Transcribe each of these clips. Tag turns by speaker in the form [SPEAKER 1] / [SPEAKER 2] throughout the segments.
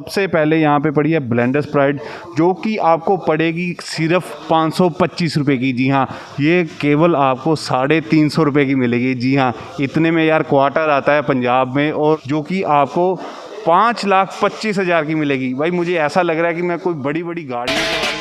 [SPEAKER 1] सबसे पहले यहाँ पे पड़ी है ब्लेंडर स्प्राइट, जो कि आपको पड़ेगी सिर्फ 525 रुपये की। जी हाँ, ये केवल आपको 350 रुपये की मिलेगी। जी हाँ, इतने में यार क्वार्टर आता है पंजाब में, और जो कि आपको 5,25,000 की मिलेगी। भाई मुझे ऐसा लग रहा है कि मैं कोई बड़ी बड़ी गाड़ियों के बारे में।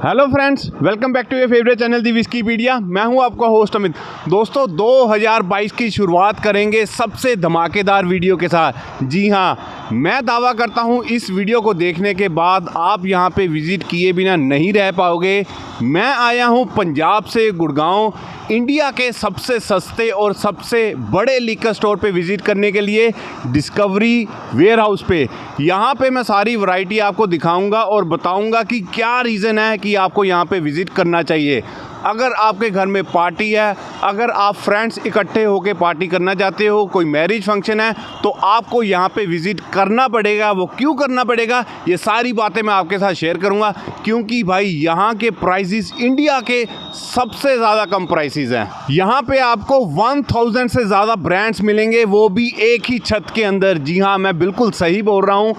[SPEAKER 1] Hello friends, welcome back to your favourite channel the Whiskypedia. मैं हूं आपका होस्ट अमित। दोस्तों 2022 की शुरुआत करेंगे सबसे धमाकेदार वीडियो के साथ। जी हां, मैं दावा करता हूं इस वीडियो को देखने के बाद आप यहां पे विज़िट किए बिना नहीं रह पाओगे। मैं आया हूं पंजाब से गुड़गांव, इंडिया के सबसे सस्ते और सबसे बड़े लिकर स्टोर पे विज़िट करने के लिए, डिस्कवरी वेयरहाउस पे। यहाँ पे मैं सारी वैरायटी आपको दिखाऊंगा और बताऊंगा कि क्या रीज़न है कि आपको यहाँ पे विज़िट करना चाहिए। अगर आपके घर में पार्टी है, अगर आप फ्रेंड्स इकट्ठे होकर पार्टी करना चाहते हो, कोई मैरिज फंक्शन है, तो आपको यहाँ पे विज़िट करना पड़ेगा। वो क्यों करना पड़ेगा, ये सारी बातें मैं आपके साथ शेयर करूँगा, क्योंकि भाई यहाँ के प्राइसेस इंडिया के सबसे ज़्यादा कम प्राइसेस हैं। यहाँ पे आपको 1000 से ज़्यादा ब्रांड्स मिलेंगे, वो भी एक ही छत के अंदर। जी हाँ, मैं बिल्कुल सही बोल रहा हूँ।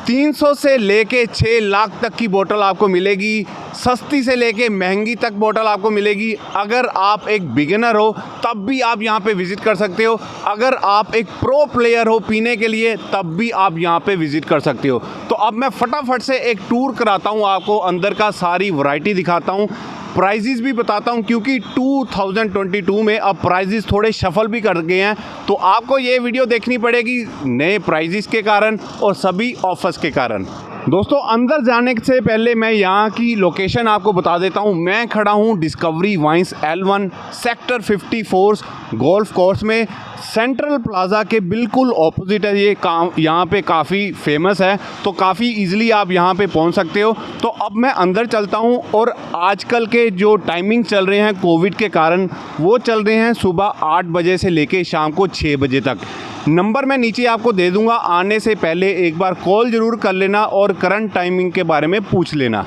[SPEAKER 1] 300 से लेके 6 लाख तक की बोतल आपको मिलेगी, सस्ती से लेके महंगी तक बोतल आपको मिलेगी। अगर आप एक बिगिनर हो तब भी आप यहाँ पे विज़िट कर सकते हो, अगर आप एक प्रो प्लेयर हो पीने के लिए तब भी आप यहाँ पे विज़िट कर सकते हो। तो अब मैं फटाफट से एक टूर कराता हूँ आपको, अंदर का सारी वैरायटी दिखाता हूँ, प्राइजेस भी बताता हूं, क्योंकि 2022 में अब प्राइजेस थोड़े शफल भी कर गए हैं। तो आपको ये वीडियो देखनी पड़ेगी नए प्राइजेस के कारण और सभी ऑफर्स के कारण। दोस्तों अंदर जाने से पहले मैं यहाँ की लोकेशन आपको बता देता हूँ। मैं खड़ा हूँ Discovery wines L1 sector 54 golf course में, सेंट्रल प्लाज़ा के बिल्कुल ऑपोजिट है। ये यहाँ पे काफ़ी फेमस है, तो काफ़ी इजीली आप यहाँ पे पहुँच सकते हो। तो अब मैं अंदर चलता हूँ, और आजकल के जो टाइमिंग चल रहे हैं कोविड के कारण, वो चल रहे हैं सुबह 8 बजे से लेके शाम को 6 बजे तक। नंबर मैं नीचे आपको दे दूंगा, आने से पहले एक बार कॉल ज़रूर कर लेना और करंट टाइमिंग के बारे में पूछ लेना।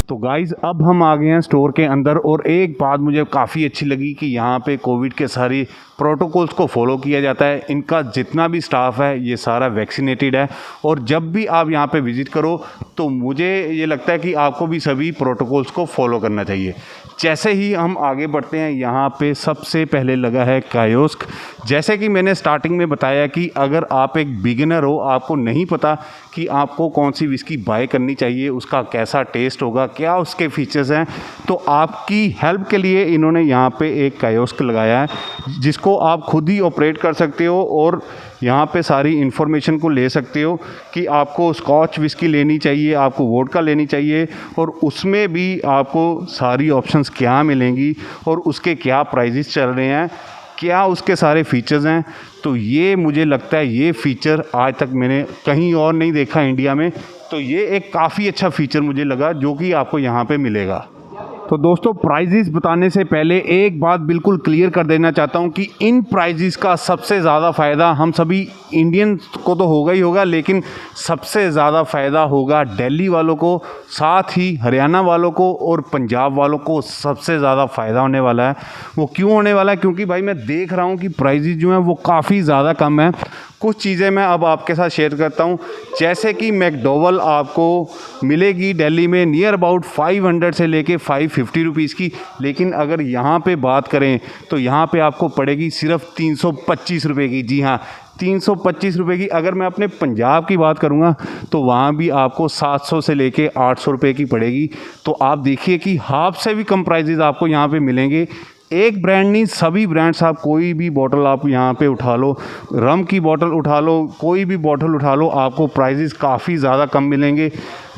[SPEAKER 1] तो गाइज़ अब हम आ गए हैं स्टोर के अंदर, और एक बात मुझे काफ़ी अच्छी लगी कि यहाँ पे कोविड के सारी प्रोटोकॉल्स को फॉलो किया जाता है। इनका जितना भी स्टाफ है ये सारा वैक्सीनेटेड है, और जब भी आप यहाँ पे विज़िट करो तो मुझे ये लगता है कि आपको भी सभी प्रोटोकॉल्स को फॉलो करना चाहिए। जैसे ही हम आगे बढ़ते हैं, यहाँ पे सबसे पहले लगा है कायोस्क। जैसे कि मैंने स्टार्टिंग में बताया कि अगर आप एक बिगिनर हो, आपको नहीं पता कि आपको कौन सी विस्की बाय करनी चाहिए, उसका कैसा टेस्ट होगा, क्या उसके फीचर्स हैं, तो आपकी हेल्प के लिए इन्होंने यहाँ पे एक कायोस्क लगाया है, जिसको आप खुद ही ऑपरेट कर सकते हो और यहाँ पे सारी इन्फॉर्मेशन को ले सकते हो कि आपको स्कॉच विस्की लेनी चाहिए, आपको वोडका लेनी चाहिए, और उसमें भी आपको सारी ऑप्शंस क्या मिलेंगी और उसके क्या प्राइजेस चल रहे हैं, क्या उसके सारे फीचर्स हैं। तो ये मुझे लगता है ये फ़ीचर आज तक मैंने कहीं और नहीं देखा इंडिया में, तो ये एक काफ़ी अच्छा फ़ीचर मुझे लगा जो कि आपको यहाँ पे मिलेगा। तो दोस्तों प्राइजेस बताने से पहले एक बात बिल्कुल क्लियर कर देना चाहता हूँ कि इन प्राइजेस का सबसे ज़्यादा फ़ायदा हम सभी इंडियन को तो होगा ही होगा, लेकिन सबसे ज़्यादा फ़ायदा होगा दिल्ली वालों को, साथ ही हरियाणा वालों को और पंजाब वालों को सबसे ज़्यादा फ़ायदा होने वाला है। वो क्यों होने वाला है, क्योंकि भाई मैं देख रहा हूँ कि प्राइजेस जो हैं वो काफ़ी ज़्यादा कम है। कुछ चीज़ें मैं अब आपके साथ शेयर करता हूँ, जैसे कि मैकडोवेल आपको मिलेगी दिल्ली में नियर अबाउट 500 से लेके 550 रुपीज़ की, लेकिन अगर यहाँ पे बात करें तो यहाँ पे आपको पड़ेगी सिर्फ 325 रुपये की। जी हाँ, 325 रुपये की। अगर मैं अपने पंजाब की बात करूँगा तो वहाँ भी आपको 700 से लेके 800 रुपये की पड़ेगी। तो आप देखिए कि हाफ से भी कम प्राइजेज़ आपको यहाँ पे मिलेंगे एक ब्रांड नहीं, सभी ब्रांड्स, आप कोई भी बॉटल आप यहाँ पे उठा लो, रम की बॉटल उठा लो, कोई भी बॉटल उठा लो, आपको प्राइजेस काफ़ी ज़्यादा कम मिलेंगे।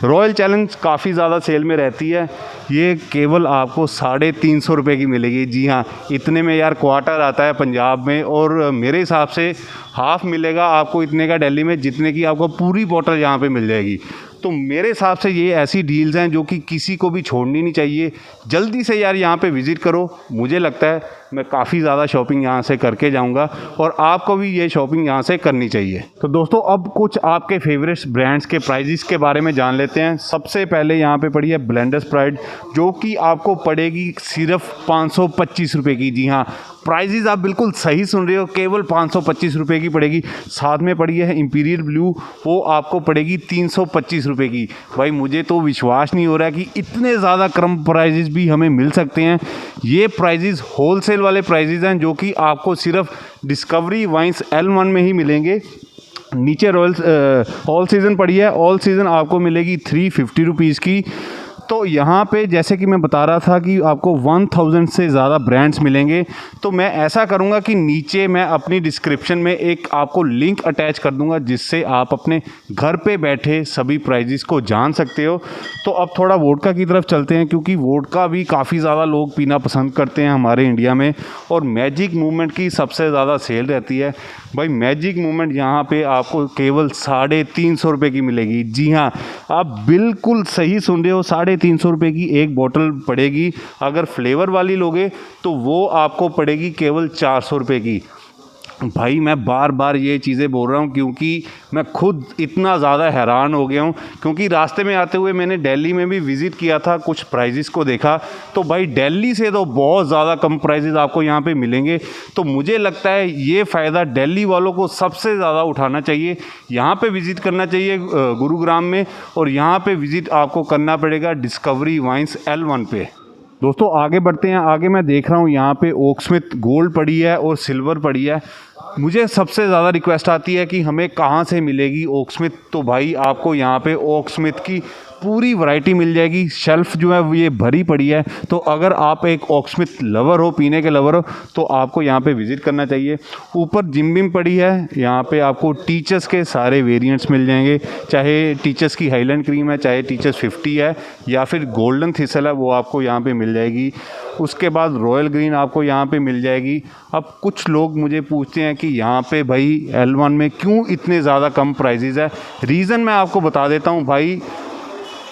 [SPEAKER 1] रॉयल चैलेंज काफ़ी ज़्यादा सेल में रहती है, ये केवल आपको 350 रुपये की मिलेगी। जी हाँ, इतने में यार क्वार्टर आता है पंजाब में, और मेरे हिसाब से हाफ़ मिलेगा आपको इतने का दिल्ली में, जितने की आपको पूरी बॉटल यहाँ पे मिल जाएगी। तो मेरे हिसाब से ये ऐसी डील्स हैं जो कि किसी को भी छोड़नी नहीं चाहिए। जल्दी से यार यहाँ पे विज़िट करो, मुझे लगता है मैं काफ़ी ज़्यादा शॉपिंग यहाँ से करके जाऊँगा, और आपको भी ये शॉपिंग यहाँ से करनी चाहिए। तो दोस्तों, अब कुछ आपके फेवरेट ब्रांड्स के प्राइजेस के बारे में जान लेते हैं। सबसे पहले यहाँ पे पड़ी है ब्लेंडर्स प्राइड, जो कि आपको पड़ेगी सिर्फ 525 रुपये की। जी हाँ, प्राइजेस आप बिल्कुल सही सुन रहे हो, केवल 525 रुपये की पड़ेगी। साथ में पड़ी है इंपीरियल ब्लू, वो आपको पड़ेगी 325 रुपये की। भाई मुझे तो विश्वास नहीं हो रहा है कि इतने ज़्यादा कम प्राइजेस भी हमें मिल सकते हैं। ये प्राइजेस होलसेल वाले प्राइजेस हैं, जो कि आपको सिर्फ डिस्कवरी वाइन्स L1 में ही मिलेंगे। नीचे रॉयल ऑल सीज़न पड़ी है, ऑल सीज़न आपको मिलेगी 350 रुपीज़ की। तो यहाँ पे जैसे कि मैं बता रहा था कि आपको 1000 से ज़्यादा ब्रांड्स मिलेंगे। तो मैं ऐसा करूँगा कि नीचे मैं अपनी डिस्क्रिप्शन में एक आपको लिंक अटैच कर दूँगा, जिससे आप अपने घर पे बैठे सभी प्राइजेस को जान सकते हो। तो अब थोड़ा वोडका की तरफ चलते हैं, क्योंकि वोडका भी काफ़ी ज़्यादा लोग पीना पसंद करते हैं हमारे इंडिया में, और मैजिक मूवमेंट की सबसे ज़्यादा सेल रहती है। भाई मैजिक मूवमेंट यहाँ पे आपको केवल 350 रुपये की मिलेगी। जी हाँ, आप बिल्कुल सही सुन रहे हो, 350 रुपये की एक बोतल पड़ेगी। अगर फ्लेवर वाली लोगे तो वो आपको पड़ेगी केवल 400 रुपये की। भाई मैं बार बार ये चीज़ें बोल रहा हूँ क्योंकि मैं खुद इतना ज़्यादा हैरान हो गया हूँ, क्योंकि रास्ते में आते हुए मैंने दिल्ली में भी विज़िट किया था, कुछ प्राइजेस को देखा, तो भाई दिल्ली से तो बहुत ज़्यादा कम प्राइजेस आपको यहाँ पे मिलेंगे। तो मुझे लगता है ये फ़ायदा दिल्ली वालों को सबसे ज़्यादा उठाना चाहिए, यहाँ पे विज़िट करना चाहिए गुरुग्राम में, और यहाँ पे विज़िट आपको करना पड़ेगा डिस्कवरी वाइन्स L1 पे। दोस्तों आगे बढ़ते हैं। आगे मैं देख रहा हूँ यहाँ पे ओकस्मिथ गोल्ड पड़ी है और सिल्वर पड़ी है। मुझे सबसे ज़्यादा रिक्वेस्ट आती है कि हमें कहाँ से मिलेगी ओकस्मिथ, तो भाई आपको यहाँ पे ओकस्मिथ की पूरी वैरायटी मिल जाएगी। शेल्फ जो है वो ये भरी पड़ी है। तो अगर आप एक ओकस्मिथ लवर हो, पीने के लवर हो, तो आपको यहाँ पे विज़िट करना चाहिए। ऊपर जिम बिम पड़ी है, यहाँ पे आपको टीचर्स के सारे वेरिएंट्स मिल जाएंगे, चाहे टीचर्स की हाईलैंड क्रीम है, चाहे टीचर्स 50 है, या फिर गोल्डन थिसल है, वो आपको यहाँ पे मिल जाएगी। उसके बाद रॉयल ग्रीन आपको यहाँ पे मिल जाएगी। अब कुछ लोग मुझे पूछते हैं कि यहाँ पे भाई L1 में क्यों इतने ज़्यादा कम प्राइजेज़ है। रीज़न मैं आपको बता देता हूँ भाई,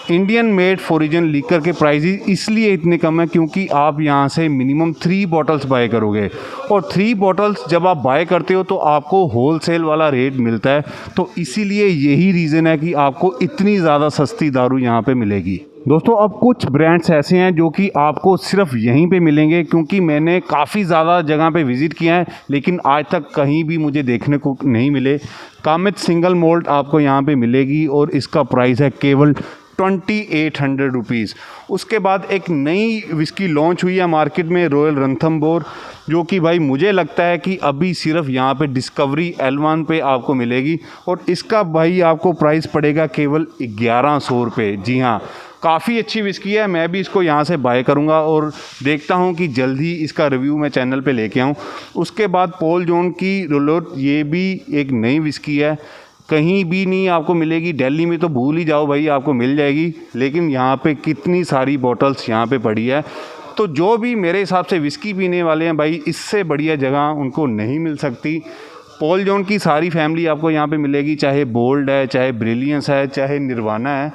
[SPEAKER 1] इंडियन मेड फॉरिजन लीकर के प्राइजेस इसलिए इतने कम है क्योंकि आप यहाँ से मिनिमम 3 बॉटल्स बाय करोगे, और 3 बॉटल्स जब आप बाय करते हो तो आपको होलसेल वाला रेट मिलता है। तो इसीलिए यही रीज़न है कि आपको इतनी ज़्यादा सस्ती दारू यहाँ पे मिलेगी। दोस्तों अब कुछ ब्रांड्स ऐसे हैं जो कि आपको सिर्फ यहीं पे मिलेंगे, क्योंकि मैंने काफ़ी ज़्यादा जगह पे विज़िट किया है, लेकिन आज तक कहीं भी मुझे देखने को नहीं मिले। कामित सिंगल मोल्ट आपको यहाँ पे मिलेगी, और इसका प्राइस है केवल 2800 रुपीज़। उसके बाद एक नई विस्की लॉन्च हुई है मार्केट में, रॉयल रणथंबोर, जो कि भाई मुझे लगता है कि अभी सिर्फ यहाँ पे डिस्कवरी L1 पे आपको मिलेगी, और इसका भाई आपको प्राइस पड़ेगा केवल 1100 रुपये। जी हाँ, काफ़ी अच्छी विस्की है। मैं भी इसको यहाँ से बाय करूँगा और देखता हूँ कि जल्द ही इसका रिव्यू मैं चैनल पे लेके आऊँ। उसके बाद पॉल जॉन की रोलोट, ये भी एक नई विस्की है, कहीं भी नहीं आपको मिलेगी। दिल्ली में तो भूल ही जाओ भाई, आपको मिल जाएगी, लेकिन यहाँ पे कितनी सारी बॉटल्स यहाँ पे पड़ी है। तो जो भी मेरे हिसाब से विस्की पीने वाले हैं भाई, इससे बढ़िया जगह उनको नहीं मिल सकती। पॉल जॉन की सारी फैमिली आपको यहाँ पे मिलेगी, चाहे बोल्ड है, चाहे ब्रिलियंस है, चाहे निर्वाणा है,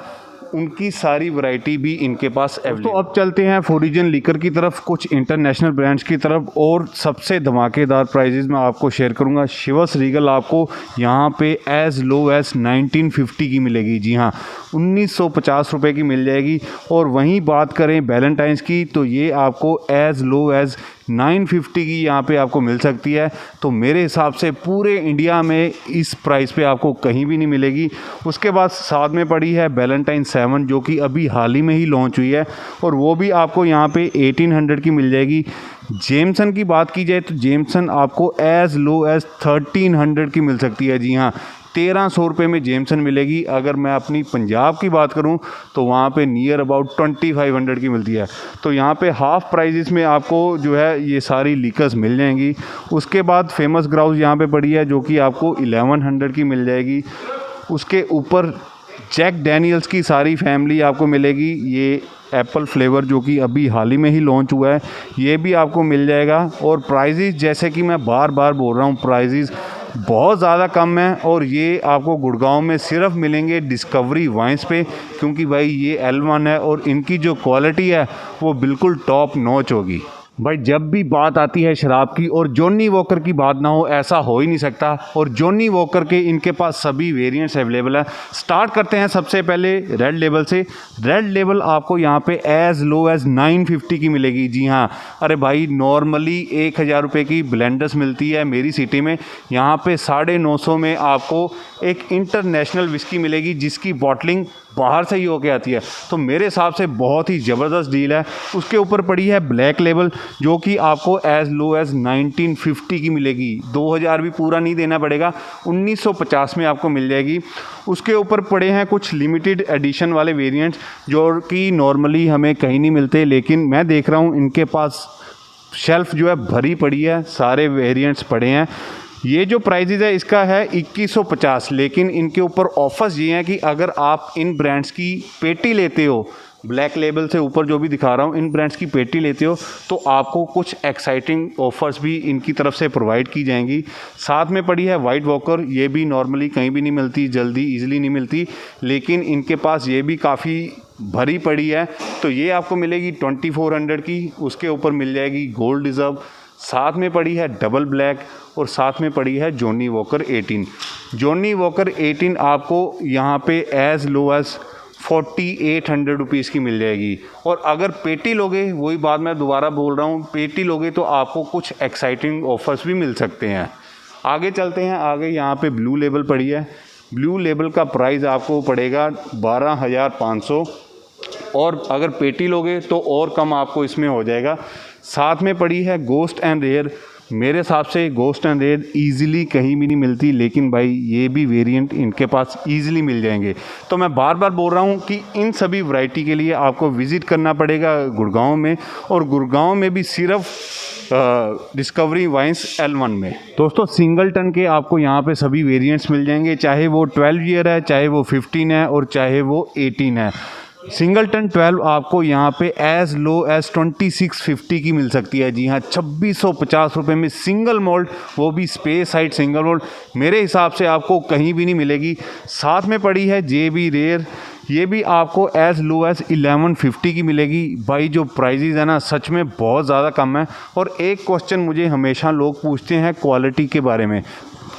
[SPEAKER 1] उनकी सारी वैरायटी भी इनके पास अवेलेबल। तो अब चलते हैं फॉरिजन लीकर की तरफ, कुछ इंटरनेशनल ब्रांड्स की तरफ, और सबसे धमाकेदार प्राइजेस मैं आपको शेयर करूंगा। शिवस रीगल आपको यहाँ पे एज़ लो एज़ 1950 की मिलेगी। जी हाँ, 1950 रुपये की मिल जाएगी। और वहीं बात करें वैलेंटाइंस की, तो ये आपको एज़ लो एज़ 950 की यहाँ पे आपको मिल सकती है। तो मेरे हिसाब से पूरे इंडिया में इस प्राइस पे आपको कहीं भी नहीं मिलेगी। उसके बाद साथ में पड़ी है वैलेंटाइन 7, जो कि अभी हाल ही में ही लॉन्च हुई है, और वो भी आपको यहाँ पे 1800 की मिल जाएगी। जेमसन की बात की जाए तो जेमसन आपको एज़ लो एज़ 1300 की मिल सकती है। जी हाँ, 1300 रुपये में जेमसन मिलेगी। अगर मैं अपनी पंजाब की बात करूं तो वहाँ पे नियर अबाउट 2500 की मिलती है। तो यहाँ पे हाफ़ प्राइजेस में आपको जो है ये सारी लीकर्स मिल जाएंगी। उसके बाद फेमस ग्राउस यहाँ पे पड़ी है जो कि आपको 1100 की मिल जाएगी। उसके ऊपर जैक डैनियल्स की सारी फैमिली आपको मिलेगी। ये एप्पल फ्लेवर जो कि अभी हाल ही में ही लॉन्च हुआ है, ये भी आपको मिल जाएगा। और प्राइजेस जैसे कि मैं बार बार बोल रहा हूँ, प्राइजेस बहुत ज़्यादा कम है और ये आपको गुड़गांव में सिर्फ मिलेंगे डिस्कवरी वाइन्स पे, क्योंकि भाई ये L1 है और इनकी जो क्वालिटी है वो बिल्कुल टॉप नॉच होगी। भाई जब भी बात आती है शराब की और जॉनी वॉकर की बात ना हो, ऐसा हो ही नहीं सकता। और जॉनी वॉकर के इनके पास सभी वेरिएंट्स अवेलेबल है। स्टार्ट करते हैं सबसे पहले रेड लेबल से। रेड लेबल आपको यहाँ पे एज़ लो एज़ 950 की मिलेगी। जी हाँ, अरे भाई नॉर्मली 1000 रुपये की ब्लेंडर्स मिलती है मेरी सिटी में, यहाँ पे 950 में आपको एक इंटरनेशनल विस्की मिलेगी जिसकी बॉटलिंग बाहर से ही होके आती है। तो मेरे हिसाब से बहुत ही ज़बरदस्त डील है। उसके ऊपर पड़ी है ब्लैक लेबल जो कि आपको एज़ लो एज़ 1950 की मिलेगी। 2000 भी पूरा नहीं देना पड़ेगा, 1950 में आपको मिल जाएगी। उसके ऊपर पड़े हैं कुछ लिमिटेड एडिशन वाले वेरिएंट्स जो कि नॉर्मली हमें कहीं नहीं मिलते, लेकिन मैं देख रहा हूँ इनके पास शेल्फ़ जो है भरी पड़ी है, सारे वेरिएंट्स पड़े हैं। ये जो प्राइजेज़ है इसका है 2150, लेकिन इनके ऊपर ऑफर्स ये हैं कि अगर आप इन ब्रांड्स की पेटी लेते हो, ब्लैक लेबल से ऊपर जो भी दिखा रहा हूँ, इन ब्रांड्स की पेटी लेते हो तो आपको कुछ एक्साइटिंग ऑफर्स भी इनकी तरफ से प्रोवाइड की जाएंगी। साथ में पड़ी है वाइट वॉकर, ये भी नॉर्मली कहीं भी नहीं मिलती, जल्दी ईजिली नहीं मिलती, लेकिन इनके पास ये भी काफ़ी भरी पड़ी है। तो ये आपको मिलेगी 2400 की। उसके ऊपर मिल जाएगी गोल्ड रिजर्व, साथ में पड़ी है डबल ब्लैक और साथ में पड़ी है जॉनी वॉकर 18। जॉनी वॉकर 18 आपको यहाँ पे एज़ लो एज़ 4800 रुपीज़ की मिल जाएगी। और अगर पेटी लोगे, वही बात मैं दोबारा बोल रहा हूँ, पेटी लोगे तो आपको कुछ एक्साइटिंग ऑफर्स भी मिल सकते हैं। आगे चलते हैं, आगे यहाँ पे ब्लू लेबल पड़ी है। ब्लू लेबल का प्राइस आपको पड़ेगा 12,500 और अगर पेटी लोगे तो और कम आपको इसमें हो जाएगा। साथ में पड़ी है गोस्ट एंड रेयर। मेरे हिसाब से गोस्ट एंड रेयर ईज़िली कहीं भी नहीं मिलती, लेकिन भाई ये भी वेरिएंट इनके पास ईज़िली मिल जाएंगे। तो मैं बार बार बोल रहा हूँ कि इन सभी वैरायटी के लिए आपको विज़िट करना पड़ेगा गुड़गांव में, और गुड़गांव में भी सिर्फ डिस्कवरी वाइन्स L1 में। दोस्तों सिंगल टन के आपको यहाँ पे सभी वेरिएंट्स मिल जाएंगे, चाहे वो 12 ईयर है, चाहे वो 15 है और चाहे वो 18 है। सिंगल टन 12 आपको यहाँ पे एज़ लो एज़ 2650 की मिल सकती है। जी हाँ, 2650 रुपये में सिंगल मोल्ड, वो भी स्पेस साइड सिंगल मोल्ड, मेरे हिसाब से आपको कहीं भी नहीं मिलेगी। साथ में पड़ी है JB रेयर, ये भी आपको एज़ लो एज़ 1150 की मिलेगी। भाई जो प्राइजेज़ है ना, सच में बहुत ज़्यादा कम है। और एक क्वेश्चन मुझे हमेशा लोग पूछते हैं क्वालिटी के बारे में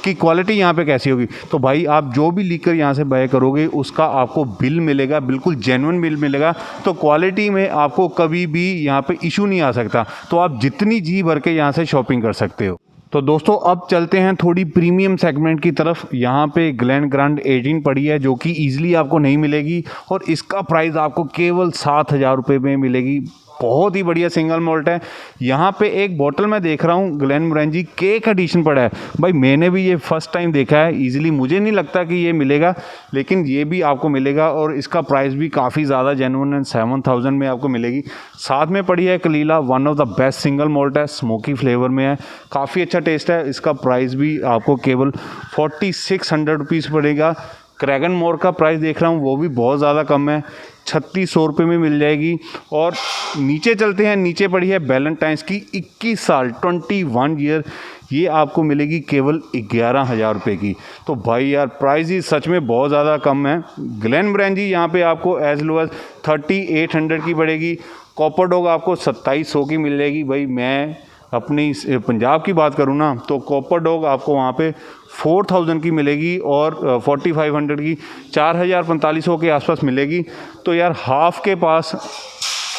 [SPEAKER 1] कि क्वालिटी यहाँ पे कैसी होगी। तो भाई आप जो भी लीकर यहाँ से बाय करोगे उसका आपको बिल मिलेगा, बिल्कुल जेन्युइन बिल मिलेगा। तो क्वालिटी में आपको कभी भी यहाँ पे इशू नहीं आ सकता। तो आप जितनी जी भर के यहाँ से शॉपिंग कर सकते हो। तो दोस्तों अब चलते हैं थोड़ी प्रीमियम सेगमेंट की तरफ। यहाँ पे ग्लेन ग्रांड 18 पड़ी है जो कि ईजिली आपको नहीं मिलेगी और इसका प्राइस आपको केवल 7000 रुपये में मिलेगी। बहुत ही बढ़िया सिंगल मोल्ट है। यहाँ पे एक बॉटल मैं देख रहा हूँ ग्लेनमोरेंजी केक एडिशन पड़ा है। भाई मैंने भी ये फर्स्ट टाइम देखा है, इजीली मुझे नहीं लगता कि ये मिलेगा, लेकिन ये भी आपको मिलेगा और इसका प्राइस भी काफ़ी ज़्यादा जेन्युइन है, 7000 में आपको मिलेगी। साथ में पड़ी है Caol Ila, one of the best single malt है, स्मोकी फ्लेवर में है, काफ़ी अच्छा टेस्ट है। इसका प्राइस भी आपको केवल 4600 रुपीज़ पड़ेगा। क्रैगन मोर का प्राइस देख रहा हूँ वो भी बहुत ज़्यादा कम है, 3600 रुपये में मिल जाएगी। और नीचे चलते हैं, नीचे पड़ी है बैलेंटाइंस की 21 साल 21 ईयर, ये आपको मिलेगी केवल 11000 रुपये की। तो भाई यार प्राइस ही सच में बहुत ज़्यादा कम है। ग्लेनमोरेंजी यहाँ पे आपको एज़ लो एज़ 3800 की पड़ेगी। कॉपर डॉग आपको 2700 की मिल जाएगी। भाई मैं अपनी पंजाब की बात करूँ ना तो कॉपर डॉग आपको वहाँ पे 4000 की मिलेगी और 4500 की 4500 के आसपास मिलेगी। तो यार हाफ के पास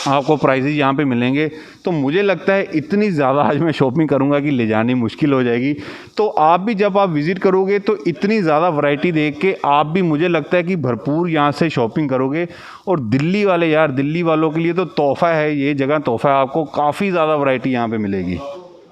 [SPEAKER 1] आपको प्राइजेज यहाँ पे मिलेंगे। तो मुझे लगता है इतनी ज़्यादा आज मैं शॉपिंग करूँगा कि ले जानी मुश्किल हो जाएगी। तो आप भी जब आप विज़िट करोगे तो इतनी ज़्यादा वैरायटी देख के आप भी मुझे लगता है कि भरपूर यहाँ से शॉपिंग करोगे। और दिल्ली वाले यार, दिल्ली वालों के लिए तो तोहफ़ा है, ये जगह तोहफ़ा है, आपको काफ़ी ज़्यादा वैरायटी यहाँ पे मिलेगी।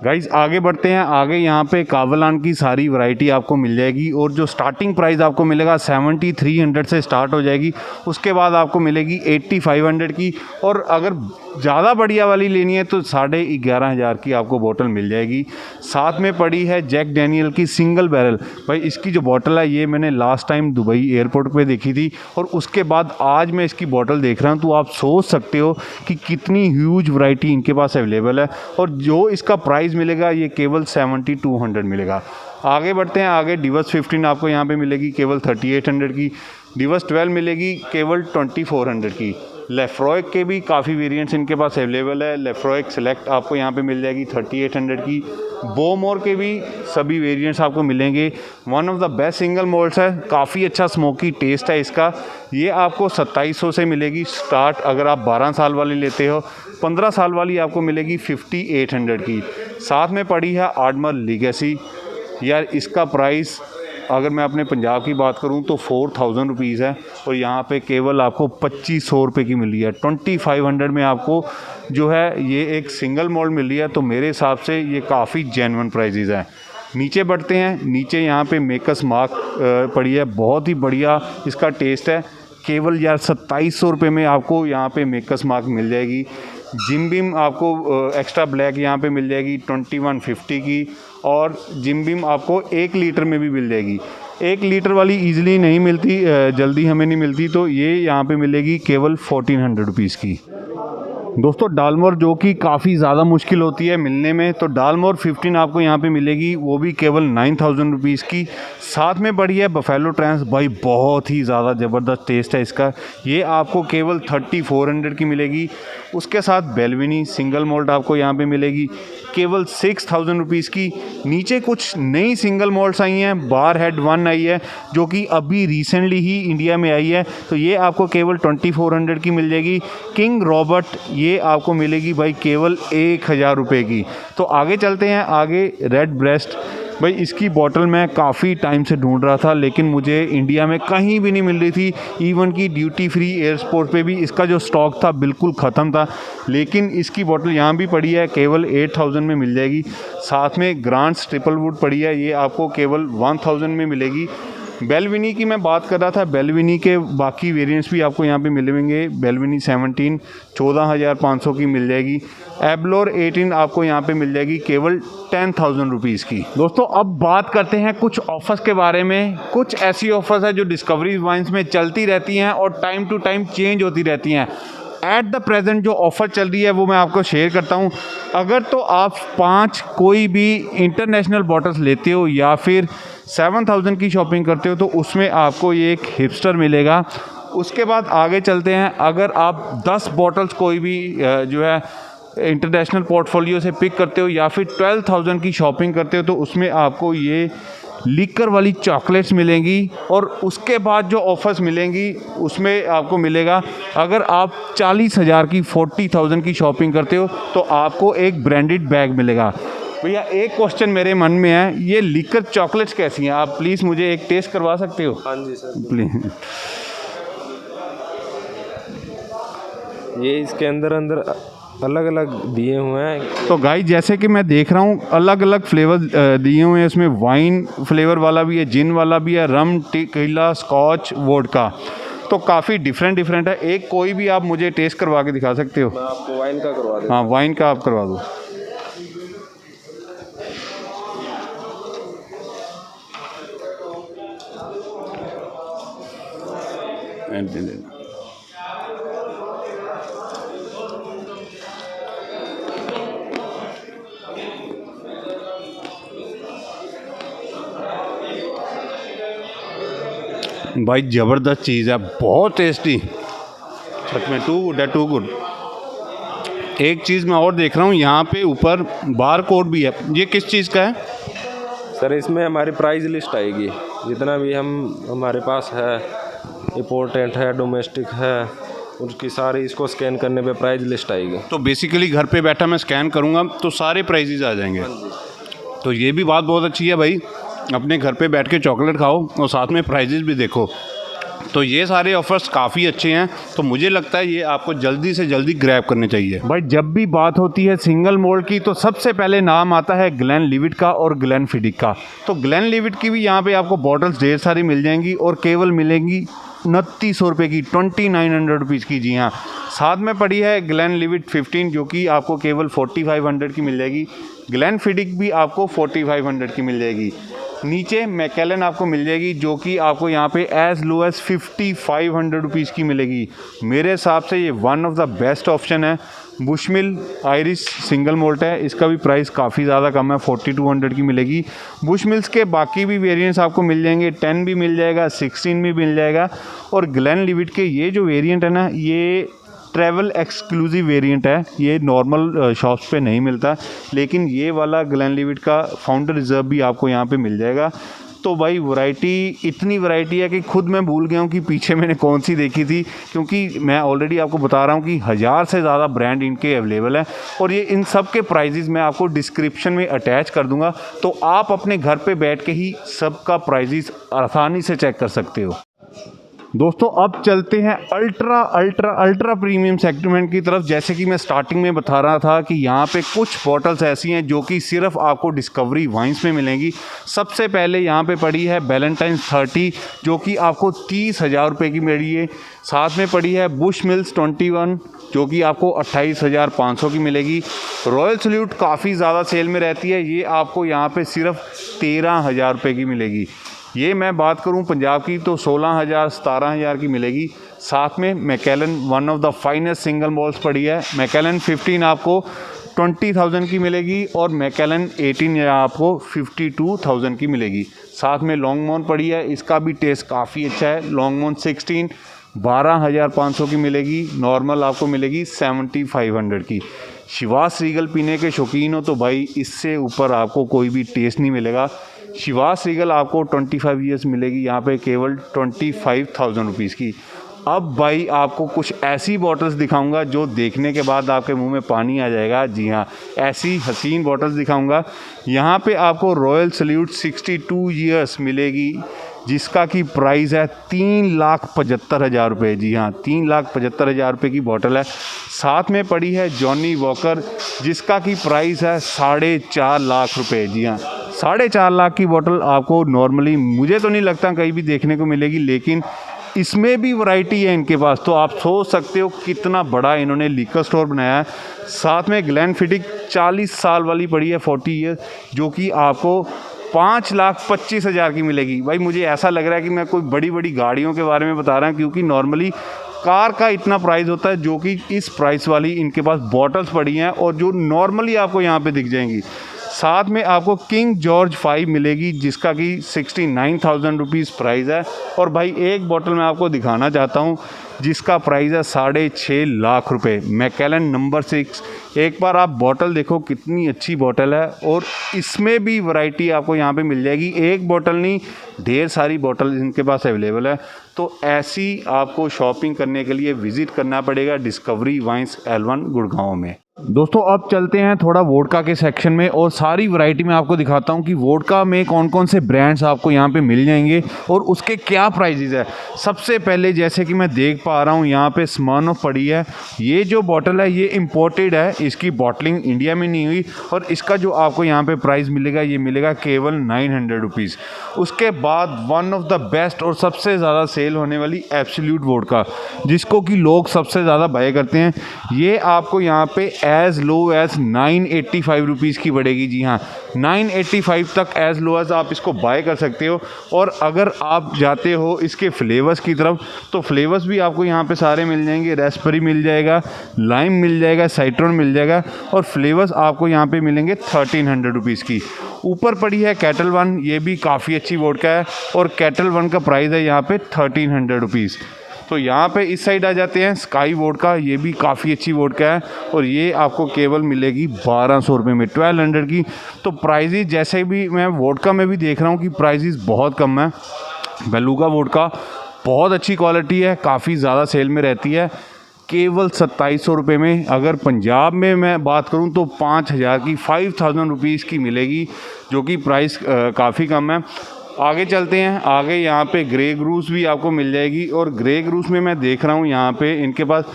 [SPEAKER 1] गाइज आगे बढ़ते हैं। आगे यहाँ पे कावलान की सारी वैरायटी आपको मिल जाएगी और जो स्टार्टिंग प्राइस आपको मिलेगा 7300 से स्टार्ट हो जाएगी। उसके बाद आपको मिलेगी 8500 की, और अगर ज़्यादा बढ़िया वाली लेनी है तो 11,500 की आपको बोतल मिल जाएगी। साथ में पड़ी है जैक डैनियल की सिंगल बैरल। भाई इसकी जो बोतल है ये मैंने लास्ट टाइम दुबई एयरपोर्ट पे देखी थी, और उसके बाद आज मैं इसकी बोतल देख रहा हूँ, तो आप सोच सकते हो कि कितनी ह्यूज वैरायटी इनके पास अवेलेबल है। और जो इसका प्राइस मिलेगा ये केवल 7200 मिलेगा। आगे बढ़ते हैं। आगे डिवस 15 आपको यहाँ पे मिलेगी केवल 3800 की। डिवस 12 मिलेगी केवल 2400 की। लेफ्रॉय के भी काफ़ी वेरिएंट्स इनके पास अवेलेबल है। लेफ्रॉय सेलेक्ट आपको यहाँ पे मिल जाएगी 3800 की। बोमोर के भी सभी वेरिएंट्स आपको मिलेंगे। One of the best single moulds है, काफ़ी अच्छा स्मोकी टेस्ट है इसका। ये आपको 2700 से मिलेगी स्टार्ट, अगर आप 12 साल वाली लेते हो। 15 साल वाली आपको मिलेगी 5800 की। साथ में पड़ी है आडमर लीगेसी। यार इसका प्राइस अगर मैं अपने पंजाब की बात करूं तो 4000 रुपीज़ है, और यहाँ पे केवल आपको 2500 रुपये की मिल रही है। 2500 में आपको जो है ये एक सिंगल मोल्ड मिल रही है, तो मेरे हिसाब से ये काफ़ी जेन्युइन प्राइजेज़ हैं। नीचे बढ़ते हैं। नीचे यहाँ पे मेकर्स मार्क पड़ी है, बहुत ही बढ़िया इसका टेस्ट है। केवल यार 2700 रुपये में आपको यहाँ पे मेकर्स मार्क मिल जाएगी। जिम बीम आपको एक्स्ट्रा ब्लैक यहाँ पे मिल जाएगी 2150 की, और जिम बीम आपको 1 लीटर में भी मिल जाएगी। 1 लीटर वाली ईज़िली नहीं मिलती, जल्दी हमें नहीं मिलती, तो ये यहाँ पे मिलेगी केवल 1400 रुपीज़ की। दोस्तों डालमोर जो कि काफ़ी ज़्यादा मुश्किल होती है मिलने में, तो डालमोर 15 आपको यहाँ पे मिलेगी, वो भी केवल 9000 रुपीज़ की। साथ में पड़ी है बफेलो ट्रांस। भाई बहुत ही ज़्यादा ज़बरदस्त टेस्ट है इसका, ये आपको केवल 3400 की मिलेगी। उसके साथ बेलविनी सिंगल मोल्ट आपको यहाँ पे मिलेगी केवल 6000 रुपीज़ की। नीचे कुछ नई सिंगल मोल्ट्स आई हैं, बार हेड 1 आई है जो कि अभी रिसेंटली ही इंडिया में आई है, तो ये आपको केवल 2400 की मिल जाएगी। किंग रॉबर्ट ये आपको मिलेगी भाई केवल 1000 रुपये की। तो आगे चलते हैं। आगे रेड ब्रेस्ट। भाई इसकी बॉटल मैं काफ़ी टाइम से ढूंढ रहा था, लेकिन मुझे इंडिया में कहीं भी नहीं मिल रही थी। इवन कि ड्यूटी फ्री एयरपोर्ट पे भी इसका जो स्टॉक था बिल्कुल ख़त्म था, लेकिन इसकी बॉटल यहाँ भी पड़ी है, केवल 8000 में मिल जाएगी। साथ में ग्रांड्स ट्रिपल वुड पड़ी है, ये आपको केवल 1000 में मिलेगी। बेलविनी की मैं बात कर रहा था, बेलविनी के बाकी वेरिएंट्स भी आपको यहाँ पे मिलेंगे। बेलविनी 17 14,500 की मिल जाएगी। एब्लोर 18 आपको यहाँ पे मिल जाएगी केवल 10,000 रुपीज़ की। दोस्तों अब बात करते हैं कुछ ऑफर्स के बारे में। कुछ ऐसी ऑफर्स है जो डिस्कवरी वाइन्स में चलती रहती हैं और टाइम टू टाइम चेंज होती रहती हैं। एट द प्रेजेंट जो ऑफ़र चल रही है वो मैं आपको शेयर करता हूँ। अगर तो आप 5 कोई भी इंटरनेशनल बॉटल्स लेते हो या फिर 7000 की शॉपिंग करते हो, तो उसमें आपको ये एक हिपस्टर मिलेगा। उसके बाद आगे चलते हैं। अगर आप 10 बॉटल्स कोई भी जो है इंटरनेशनल पोर्टफोलियो से पिक करते हो या फिर 12,000 की शॉपिंग करते हो, तो उसमें आपको ये लीकर वाली चॉकलेट्स मिलेंगी। और उसके बाद जो ऑफ़र्स मिलेंगी उसमें आपको मिलेगा, अगर आप 40,000 की 40,000 की शॉपिंग करते हो तो आपको एक ब्रांडेड बैग मिलेगा। भैया एक क्वेश्चन मेरे मन में है, ये लीकर चॉकलेट्स कैसी हैं? आप प्लीज़ मुझे एक टेस्ट करवा सकते हो?
[SPEAKER 2] हाँ जी सर
[SPEAKER 1] प्लीज़।
[SPEAKER 2] ये इसके अंदर अलग अलग दिए हुए हैं।
[SPEAKER 1] तो गाइस जैसे कि मैं देख रहा हूँ अलग अलग फ्लेवर दिए हुए हैं। इसमें वाइन फ्लेवर वाला भी है, जिन वाला भी है, रम, टीक्विला, स्कॉच, वोडका, तो काफ़ी डिफरेंट है। एक कोई भी आप मुझे टेस्ट करवा के दिखा सकते हो?
[SPEAKER 2] मैं आपको वाइन का करवा दूँ।
[SPEAKER 1] हाँ वाइन का आप करवा दो। भाई ज़बरदस्त चीज़ है, बहुत टेस्टी, सच में टू गुड है, टू गुड। एक चीज़ मैं और देख रहा हूँ यहाँ पे ऊपर बार कोड भी है, ये किस चीज़ का है?
[SPEAKER 2] सर इसमें हमारी प्राइस लिस्ट आएगी, जितना भी हमारे पास है, इम्पोर्टेंट है, डोमेस्टिक है, उसकी सारी इसको स्कैन करने पे प्राइस लिस्ट आएगी।
[SPEAKER 1] तो बेसिकली घर पे बैठा मैं स्कैन करूँगा तो सारे प्राइजेज आ जाएंगे। तो ये भी बात बहुत अच्छी है भाई, अपने घर पे बैठ के चॉकलेट खाओ और साथ में प्राइजेज भी देखो। तो ये सारे ऑफर्स काफ़ी अच्छे हैं, तो मुझे लगता है ये आपको जल्दी से जल्दी ग्रैब करने चाहिए। भाई जब भी बात होती है सिंगल मोल्ड की तो सबसे पहले नाम आता है ग्लेनलिविट का और ग्लेनफिडिक का। तो ग्लेनलिविट की भी यहाँ पे आपको बॉटल्स ढेर सारी मिल जाएंगी और केवल मिलेंगी 2900 रुपये की, 2900 रुपीज़ की। जी हाँ, साथ में पड़ी है ग्लेनलिविट 15 जो कि आपको केवल 4500 की मिल जाएगी। ग्लेनफिडिक भी आपको 4500 की मिल जाएगी। नीचे मैकेलन आपको मिल जाएगी जो कि आपको यहाँ पे एज़ लो एज़ 5500 रुपीज़ की मिलेगी। मेरे हिसाब से ये one of the best option है। बुशमिल आयरिश सिंगल मोल्ट है, इसका भी प्राइस काफ़ी ज़्यादा कम है, 4200 की मिलेगी। बुशमिल्स के बाकी भी वेरिएंट्स आपको मिल जाएंगे, 10 भी मिल जाएगा, 16 भी मिल जाएगा। और ग्लेनलिविट के ये जो वेरिएंट है ना, ये ट्रैवल एक्सक्लूसिव वेरिएंट है, ये नॉर्मल शॉप्स पे नहीं मिलता, लेकिन ये वाला ग्लेनलिविट का फाउंडर रिजर्व भी आपको यहाँ पे मिल जाएगा। तो भाई वैरायटी, इतनी वैरायटी है कि खुद मैं भूल गया हूँ कि पीछे मैंने कौन सी देखी थी, क्योंकि मैं ऑलरेडी आपको बता रहा हूँ कि 1000 से ज़्यादा ब्रांड इनके अवेलेबल हैं। और ये इन सब के प्राइजेज़ मैं आपको डिस्क्रिप्शन में अटैच कर दूँगा, तो आप अपने घर पे बैठ के ही सबका प्राइजेज़ आसानी से चेक कर सकते हो। दोस्तों अब चलते हैं अल्ट्रा प्रीमियम सेगमेंट की तरफ। जैसे कि मैं स्टार्टिंग में बता रहा था कि यहाँ पे कुछ बॉटल्स ऐसी हैं जो कि सिर्फ आपको डिस्कवरी वाइन्स में मिलेंगी। सबसे पहले यहाँ पे पड़ी है वैलेंटाइन्स 30 जो कि आपको 30,000 रुपये की मिल रही है। साथ में पड़ी है बुशमिल्स 21 जो कि आपको 28,500 की मिलेगी। रॉयल सैल्यूट काफ़ी ज़्यादा सेल में रहती है, ये आपको यहाँ पे सिर्फ 13,000 रुपये की मिलेगी। ये मैं बात करूं पंजाब की तो 16,000 17,000 की मिलेगी। साथ में McKellen one of the finest single malls पड़ी है। मैकेलन 15 आपको 20,000 की मिलेगी और मैकेलन 18 आपको 52,000 की मिलेगी। साथ में लॉन्गमोन पड़ी है, इसका भी टेस्ट काफ़ी अच्छा है। लॉन्गमोन 16 12,500 की मिलेगी। नॉर्मल आपको मिलेगी 7,500 की। शिवास रीगल पीने के शौकीन हो तो भाई इससे ऊपर आपको कोई भी टेस्ट नहीं मिलेगा। शिवास रीगल आपको 25 ईयर्स मिलेगी यहाँ पे केवल 25,000 रुपीज़ की। अब भाई आपको कुछ ऐसी बॉटल्स दिखाऊंगा जो देखने के बाद आपके मुंह में पानी आ जाएगा। जी हाँ, ऐसी हसीन बॉटल्स दिखाऊंगा। यहाँ पे आपको रॉयल सैल्यूट 62 ईयर्स मिलेगी जिसका की प्राइस है 3,75,000 रुपये। जी हाँ, 3,75,000 रुपये की बॉटल है। साथ में पड़ी है जॉनी वॉकर जिसका की प्राइस है 4.5 लाख रुपये। जी हाँ, 4.5 लाख की बॉटल आपको नॉर्मली मुझे तो नहीं लगता कहीं भी देखने को मिलेगी, लेकिन इसमें भी वैरायटी है इनके पास, तो आप सोच सकते हो कितना बड़ा इन्होंने लीकर स्टोर बनाया है। साथ में ग्लेनफिडिक 40 साल वाली पड़ी है 40 ईयर जो कि आपको 5,25,000 की मिलेगी। भाई मुझे ऐसा लग रहा है कि मैं कोई बड़ी बड़ी गाड़ियों के बारे में बता रहा हूँ, क्योंकि नॉर्मली कार का इतना प्राइस होता है जो कि इस प्राइस वाली इनके पास बॉटल्स पड़ी हैं और जो नॉर्मली आपको यहाँ पे दिख जाएंगी। साथ में आपको किंग जॉर्ज 5 मिलेगी जिसका कि 69,000 रुपीज़ प्राइस है। और भाई एक बॉटल मैं आपको दिखाना चाहता हूँ जिसका प्राइस है 6.5 लाख रुपए। मैकेलन नंबर 6, एक बार आप बॉटल देखो कितनी अच्छी बॉटल है और इसमें भी वैरायटी आपको यहाँ पे मिल जाएगी। एक बॉटल नहीं, ढेर सारी बॉटल इनके पास अवेलेबल है। तो ऐसी आपको शॉपिंग करने के लिए विज़िट करना पड़ेगा डिस्कवरी वाइन्स L1 गुड़गांव में। दोस्तों अब चलते हैं थोड़ा वोडका के सेक्शन में और सारी वैरायटी में आपको दिखाता हूं कि वोडका में कौन कौन से ब्रांड्स आपको यहां पे मिल जाएंगे और उसके क्या प्राइजेज़ है। सबसे पहले जैसे कि मैं देख पा रहा हूं यहां पे स्मिर्नोफ पड़ी है। ये जो बॉटल है ये इम्पोर्टेड है, इसकी बॉटलिंग इंडिया में नहीं हुई और इसका जो आपको यहाँ पे प्राइस मिलेगा ये मिलेगा केवल 900 रुपीज़। उसके बाद वन ऑफ द बेस्ट और सबसे ज़्यादा सेल होने वाली एब्सोल्यूट वोडका जिसको कि लोग सबसे ज़्यादा बाय करते हैं, ये आपको यहाँ पे एज़ लो एज़ 985 रुपीज़ की पड़ेगी। जी हाँ, 985 तक एज़ लो एज़ आप इसको बाय कर सकते हो। और अगर आप जाते हो इसके फ्लेवर्स की तरफ तो फ्लेवर्स भी आपको यहाँ पे सारे मिल जाएंगे। रेस्परी मिल जाएगा, लाइम मिल जाएगा, साइट्रॉन मिल जाएगा और फ्लेवर्स आपको यहाँ पे मिलेंगे 1300 रुपीज़ की। ऊपर पड़ी है केटल वन, ये भी काफ़ी अच्छी वोडका है और केटल वन का प्राइस है यहाँ पे 1300 रुपीज़। तो यहाँ पे इस साइड आ जाते हैं स्काई वोडका, ये भी काफ़ी अच्छी वोडका है और ये आपको केवल मिलेगी 1200 रुपये में, 1200 की। तो प्राइजेज़ जैसे भी मैं वोडका में भी देख रहा हूँ कि प्राइजेज़ बहुत कम है। बेलुगा वोडका बहुत अच्छी क्वालिटी है, काफ़ी ज़्यादा सेल में रहती है, केवल 2700 रुपये में। अगर पंजाब में मैं बात करूं तो 5,000 की 5,000 रुपीज़ की मिलेगी जो कि प्राइस काफ़ी कम है। आगे चलते हैं। आगे यहाँ पे ग्रे ग्रूस भी आपको मिल जाएगी, और ग्रे ग्रूस में मैं देख रहा हूँ यहाँ पे इनके पास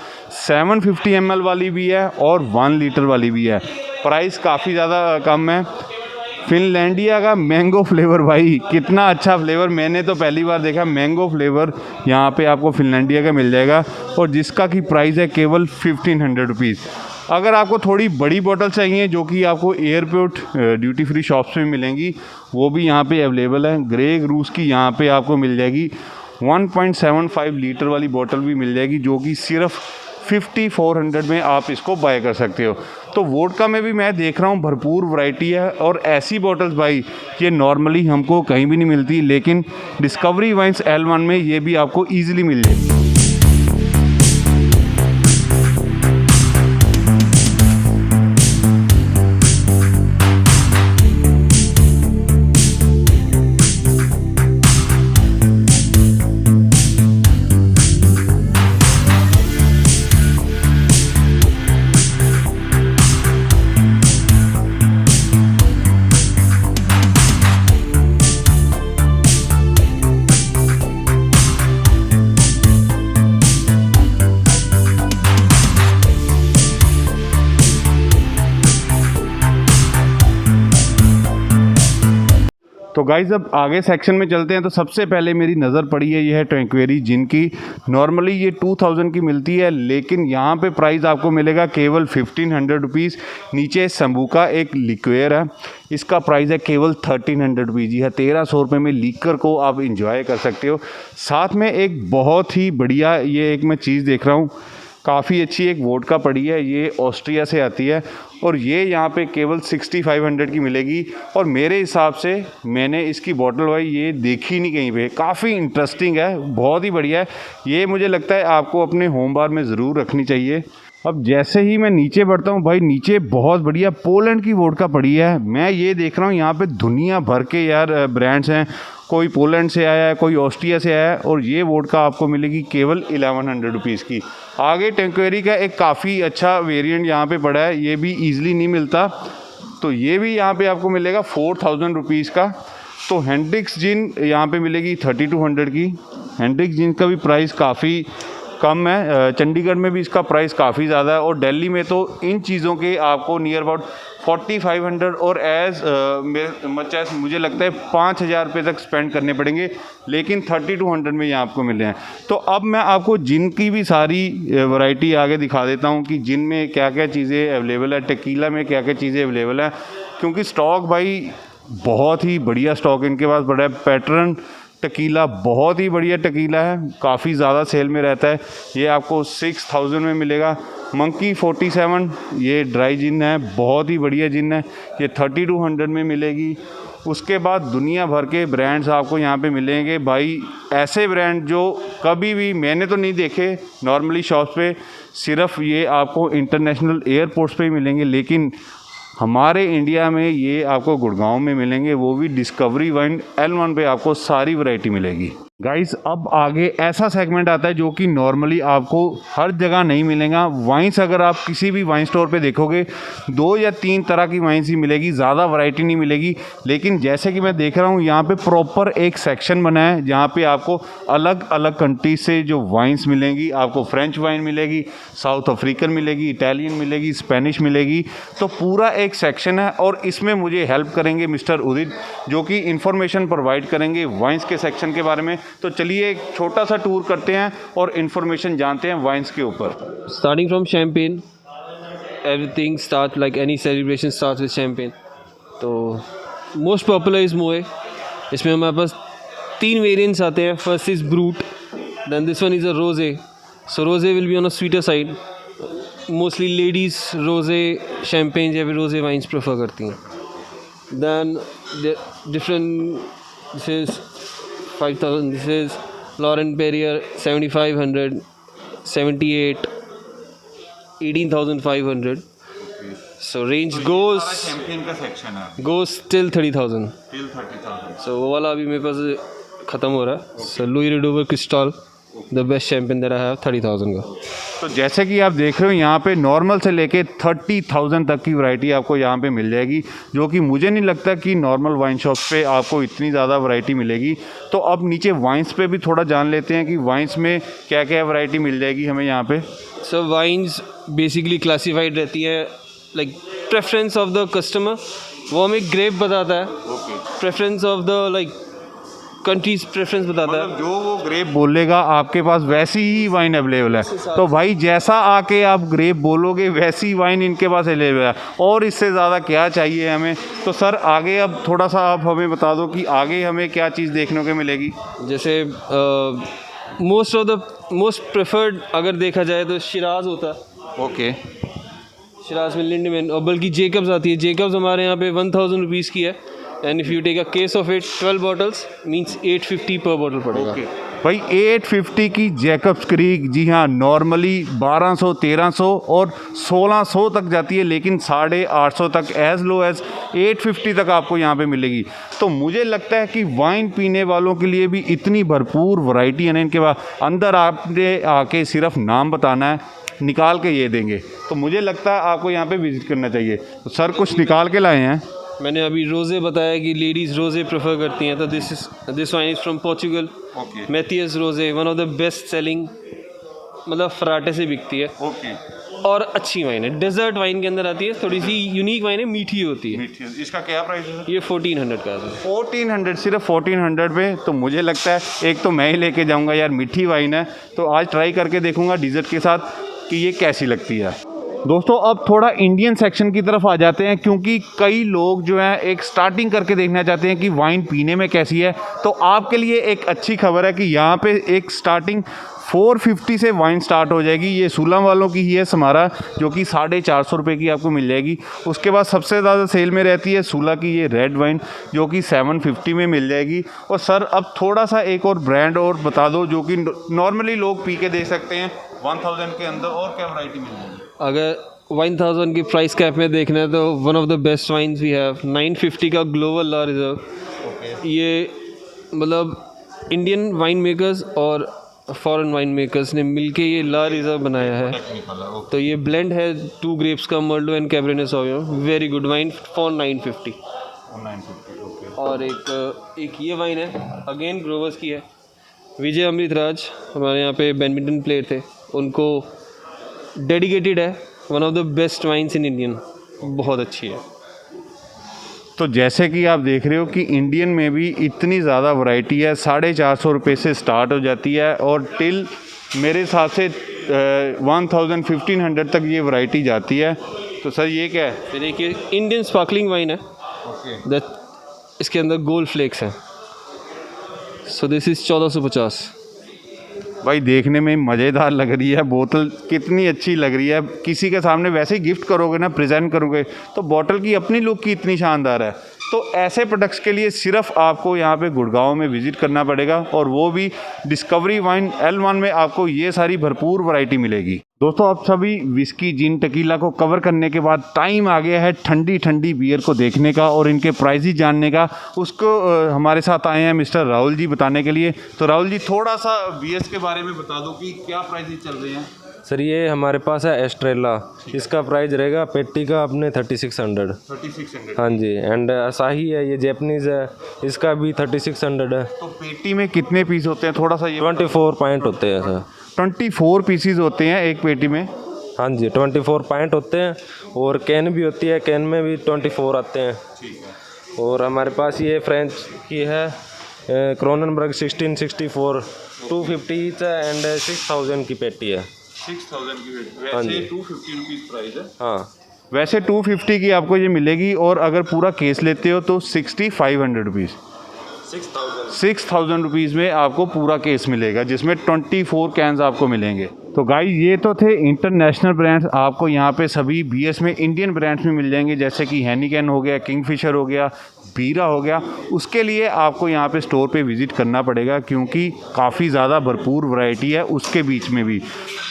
[SPEAKER 1] 750 ml वाली भी है और 1 लीटर वाली भी है। प्राइस काफ़ी ज़्यादा कम है। फिनलैंडिया का मैंगो फ्लेवर, भाई कितना अच्छा फ्लेवर, मैंने तो पहली बार देखा। मैंगो फ्लेवर यहाँ पे आपको फिनलैंडिया का मिल जाएगा, और जिसका की प्राइस है केवल 1500 रुपीज़। अगर आपको थोड़ी बड़ी बोतल चाहिए जो कि आपको एयरपोर्ट ड्यूटी फ्री शॉप्स में मिलेंगी, वो भी यहाँ पे अवेलेबल है। ग्रे ग्रूस की यहाँ पे आपको मिल जाएगी 1.75 लीटर वाली बोतल भी मिल जाएगी, जो कि सिर्फ 5400 में आप इसको बाय कर सकते हो। तो वोडका में भी मैं देख रहा हूँ भरपूर वैरायटी है, और ऐसी बॉटल्स भाई ये नॉर्मली हमको कहीं भी नहीं मिलती, लेकिन डिस्कवरी वाइन्स L1 में ये भी आपको ईजिली मिल जाएगी। तो गाइज़ अब आगे सेक्शन में चलते हैं। तो सबसे पहले मेरी नज़र पड़ी है यह टैंक्वेरी, जिनकी नॉर्मली ये 2000 की मिलती है, लेकिन यहाँ पे प्राइस आपको मिलेगा केवल 1500 रुपीज़। नीचे संबुका एक लिक्वेयर है, इसका प्राइस है केवल 1300 रुपीज़। जी है, 1300 रुपये में लीकर को आप इंजॉय कर सकते हो। साथ में एक बहुत ही बढ़िया ये एक मैं चीज़ देख रहा हूँ, काफ़ी अच्छी एक वोडका पड़ी है, ये ऑस्ट्रिया से आती है, और ये यहाँ पे केवल 6500 की मिलेगी। और मेरे हिसाब से मैंने इसकी बॉटल भाई ये देखी नहीं कहीं पे, काफ़ी इंटरेस्टिंग है, बहुत ही बढ़िया है। ये मुझे लगता है आपको अपने होम बार में ज़रूर रखनी चाहिए। अब जैसे ही मैं नीचे बढ़ता हूँ भाई, नीचे बहुत बढ़िया पोलैंड की वोडका पड़ी है। मैं ये देख रहा हूँ यहाँ पे दुनिया भर के यार ब्रांड्स हैं, कोई पोलैंड से आया है, कोई ऑस्ट्रिया से आया है, और ये वोडका आपको मिलेगी केवल 1100 रुपीज़ की। आगे टैंक्वेरी का एक काफ़ी अच्छा वेरिएंट यहाँ पे पड़ा है, ये भी ईजिली नहीं मिलता, तो ये भी यहाँ पे आपको मिलेगा 4000 रुपीज़ का। तो हेंड्रिक्स जिन यहाँ पे मिलेगी 3200 की। हेंड्रिक्स जिन का भी प्राइस काफ़ी कम है, चंडीगढ़ में भी इसका प्राइस काफ़ी ज़्यादा है, और दिल्ली में तो इन चीज़ों के आपको नियर अबाउट 4500 और मच एज मुझे लगता है 5000 रुपये तक स्पेंड करने पड़ेंगे, लेकिन 3200 में ये आपको मिल रहे हैं। तो अब मैं आपको जिन की भी सारी वैरायटी आगे दिखा देता हूँ कि जिन में क्या क्या चीज़ें अवेलेबल है, टेकीला में क्या क्या चीज़ें अवेलेबल है, क्योंकि स्टॉक भाई बहुत ही बढ़िया स्टॉक इनके पास पड़ा है। पैटर्न टकीला बहुत ही बढ़िया टकीला है, काफ़ी ज़्यादा सेल में रहता है, ये आपको 6000 में मिलेगा। मंकी 47 ये ड्राई जिन है, बहुत ही बढ़िया जिन है, ये 3200 में मिलेगी। उसके बाद दुनिया भर के ब्रांड्स आपको यहाँ पे मिलेंगे भाई, ऐसे ब्रांड जो कभी भी मैंने तो नहीं देखे नॉर्मली शॉप्स पे, सिर्फ ये आपको इंटरनेशनल एयरपोर्ट्स पे ही मिलेंगे, लेकिन हमारे इंडिया में ये आपको गुड़गांव में मिलेंगे, वो भी डिस्कवरी वाइन L1 पे आपको सारी वैरायटी मिलेगी। गाइस अब आगे ऐसा सेगमेंट आता है जो कि नॉर्मली आपको हर जगह नहीं मिलेगा। वाइन्स अगर आप किसी भी वाइन स्टोर पे देखोगे 2 या 3 तरह की वाइन्स ही मिलेगी, ज़्यादा वैरायटी नहीं मिलेगी। लेकिन जैसे कि मैं देख रहा हूँ यहाँ पे प्रॉपर एक सेक्शन बना है जहाँ पे आपको अलग अलग कंट्री से जो वाइन्स मिलेंगी, आपको फ्रेंच वाइन मिलेगी, साउथ अफ्रीकन मिलेगी, इटालियन मिलेगी, स्पेनिश मिलेगी, तो पूरा एक सेक्शन है। और इसमें मुझे हेल्प करेंगे मिस्टर उदित, जो कि इन्फॉर्मेशन प्रोवाइड करेंगे वाइन्स के सेक्शन के बारे में। तो चलिए एक छोटा सा टूर करते हैं और इन्फॉर्मेशन जानते हैं वाइन्स के ऊपर।
[SPEAKER 3] Starting from champagne, everything starts like any celebration starts with champagne. तो most popular is Moët. इसमें हमारे पास 3 variants आते हैं. First is Brut, then this one is a Rosé. So Rosé will be on a sweeter side. Mostly ladies Rosé, champagne या फिर Rosé wines prefer करती हैं. Then the different, this is 5000, this is Laurent Perrier 7500, 78, 18500. So range goes till 30,000. So वो वाला अभी मेरे पास ख़त्म हो रहा है. So Louis Redover Cristal the best champion that I have 30,000 का।
[SPEAKER 1] तो जैसे कि आप देख रहे हो यहाँ पे नॉर्मल से लेके 30,000 तक की वैरायटी आपको यहाँ पे मिल जाएगी, जो कि मुझे नहीं लगता कि नॉर्मल वाइन शॉप पे आपको इतनी ज़्यादा वैरायटी मिलेगी। तो अब नीचे वाइन्स पे भी थोड़ा जान लेते हैं कि वाइन्स में क्या क्या वैरायटी मिल जाएगी हमें यहाँ पे।
[SPEAKER 3] सो वाइन्स बेसिकली क्लासिफाइड रहती है like preference of the customer, वो हमें ग्रेप बताता है, preference of the like countries preference बताता है।
[SPEAKER 1] जो वो ग्रेप बोलेगा आपके पास वैसी ही वाइन अवेलेबल है। तो भाई जैसा आके आप ग्रेप बोलोगे वैसी वाइन इनके पास अवेलेबल है, और इससे ज़्यादा क्या चाहिए हमें। तो सर आगे अब थोड़ा सा आप हमें बता दो कि आगे हमें क्या चीज़ देखने को मिलेगी।
[SPEAKER 3] जैसे मोस्ट प्रेफर्ड अगर देखा जाए तो शिराज होता है।
[SPEAKER 1] ओके,
[SPEAKER 3] शिराज में लिंडमैन, और बल्कि जेकब्स आती है। जेकब्स हमारे यहाँ पे 1,000 रुपीज़ की है, and if you take a case of it 12 bottles means 850 पर बॉटल पड़ेगा।
[SPEAKER 1] भाई 850 की जैकब्स क्रीक, जी हाँ, नॉर्मली 1200, 1300 और 1600 तक जाती है, लेकिन 850 तक, एज लो एज 850 तक आपको यहाँ पे मिलेगी। तो मुझे लगता है कि वाइन पीने वालों के लिए भी इतनी भरपूर वैरायटी है ना इनके पास। अंदर आपने आके सिर्फ नाम बताना है, निकाल के ये देंगे। तो मुझे लगता है आपको यहाँ पे विजिट करना चाहिए। तो सर कुछ निकाल के लाए हैं।
[SPEAKER 3] मैंने अभी रोज़े बताया कि लेडीज़ रोज़े प्रेफर करती हैं, तो this wine is from Portugal. Mateus rose, one of the best selling, मतलब फराटे से बिकती है। और अच्छी वाइन है, डेजर्ट वाइन के अंदर आती है, थोड़ी सी यूनिक वाइन है, मीठी होती है।
[SPEAKER 1] इसका क्या प्राइस है?
[SPEAKER 3] ये 1400 का है।
[SPEAKER 1] 1400, सिर्फ 1400 में। तो मुझे लगता है एक तो मैं ही लेके जाऊंगा यार, मीठी वाइन है तो आज ट्राई करके देखूंगा डिज़र्ट के साथ कि ये कैसी लगती है। दोस्तों अब थोड़ा इंडियन सेक्शन की तरफ आ जाते हैं, क्योंकि कई लोग जो हैं एक स्टार्टिंग करके देखना चाहते हैं कि वाइन पीने में कैसी है। तो आपके लिए एक अच्छी खबर है कि यहाँ पे एक स्टार्टिंग 450 से वाइन स्टार्ट हो जाएगी। ये सूलम वालों की ही है समारा, जो कि 450 रुपये की आपको मिल जाएगी। उसके बाद सबसे ज़्यादा सेल में रहती है सूला की ये रेड वाइन, जो कि 750 में मिल जाएगी। और सर अब थोड़ा सा एक और ब्रांड और बता दो जो कि नॉर्मली लोग पी के देख सकते हैं 1000 के अंदर, और क्या वैरायटी मिल जाएगी?
[SPEAKER 3] अगर 1000 की प्राइस कैप में देखना है तो one of the best wines we have 950 का ग्लोबल ला रिजर्व। ये मतलब इंडियन वाइन मेकर्स और फॉरेन वाइन मेकर्स ने मिलके ये ला रिजर्व बनाया है। तो ये ब्लेंड है 2 ग्रेप्स का, Merlot and Cabernet Sauvignon. Very good wine for 950। और एक ये वाइन है, अगेन ग्रोवर्स की है, विजय अमृतराज, हमारे यहाँ पे बैडमिंटन प्लेयर थे, उनको डेडिकेटेड है। One of the best wines in Indian, बहुत अच्छी है।
[SPEAKER 1] तो जैसे कि आप देख रहे हो कि इंडियन में भी इतनी ज़्यादा वैरायटी है, 450 रुपये से स्टार्ट हो जाती है और टिल मेरे हिसाब से 1500 तक ये वैरायटी जाती है। तो सर ये क्या है?
[SPEAKER 3] फिर देखिए इंडियन स्पार्कलिंग वाइन है, इसके अंदर गोल्ड फ्लेक्स हैं। So this is 1450।
[SPEAKER 1] भाई देखने में मज़ेदार लग रही है, बोतल कितनी अच्छी लग रही है। किसी के सामने वैसे ही गिफ्ट करोगे ना, प्रेजेंट करोगे, तो बोतल की अपनी लुक की इतनी शानदार है। तो ऐसे प्रोडक्ट्स के लिए सिर्फ आपको यहाँ पे गुड़गांव में विज़िट करना पड़ेगा, और वो भी डिस्कवरी वाइन L1 में आपको ये सारी भरपूर वैरायटी मिलेगी। दोस्तों अब सभी विस्की, जिन, टकीला को कवर करने के बाद टाइम आ गया है ठंडी ठंडी बियर को देखने का और इनके प्राइसेस जानने का। उसको हमारे साथ आए हैं मिस्टर राहुल जी बताने के लिए। तो राहुल जी थोड़ा सा बियर्स के बारे में बता दो कि क्या प्राइसेस चल रहे हैं।
[SPEAKER 2] सर ये हमारे पास है एस्ट्रेला, इसका प्राइस रहेगा पेटी का अपने 3600। हाँ जी। एंड असाही है, ये जैपनीज़ है, इसका भी 3600 है।
[SPEAKER 1] तो पेटी में कितने पीस होते हैं, थोड़ा सा ये?
[SPEAKER 2] 24 पॉइंट होते हैं सर।
[SPEAKER 1] 24 पीसीज होते हैं एक पेटी में?
[SPEAKER 2] हाँ जी, 24 पॉइंट होते हैं, और कैन भी होती है, कैन में भी 24 आते हैं। और हमारे पास ये फ्रेंच की है क्रोननबर्ग 1664, 250 ईच है, एंड 6000 की पेटी है।
[SPEAKER 1] 6000 की पेटी,
[SPEAKER 2] हाँ
[SPEAKER 1] वैसे
[SPEAKER 2] जी।
[SPEAKER 1] 250 रुपीज़ प्राइस है।
[SPEAKER 2] हाँ,
[SPEAKER 1] वैसे 250 की आपको ये मिलेगी, और अगर पूरा केस लेते हो तो 6500 रुपीज़, 6000 रुपीज़ में आपको पूरा केस मिलेगा, जिसमें 24 कैंस आपको मिलेंगे। तो गाइस ये तो थे इंटरनेशनल ब्रांड्स। आपको यहाँ पे सभी बीएस में इंडियन ब्रांड्स में मिल जाएंगे, जैसे कि हेनिकेन हो गया, किंगफिशर हो गया, बीरा हो गया, उसके लिए आपको यहाँ पे स्टोर पे विज़िट करना पड़ेगा क्योंकि काफ़ी ज़्यादा भरपूर वैरायटी है उसके बीच में भी।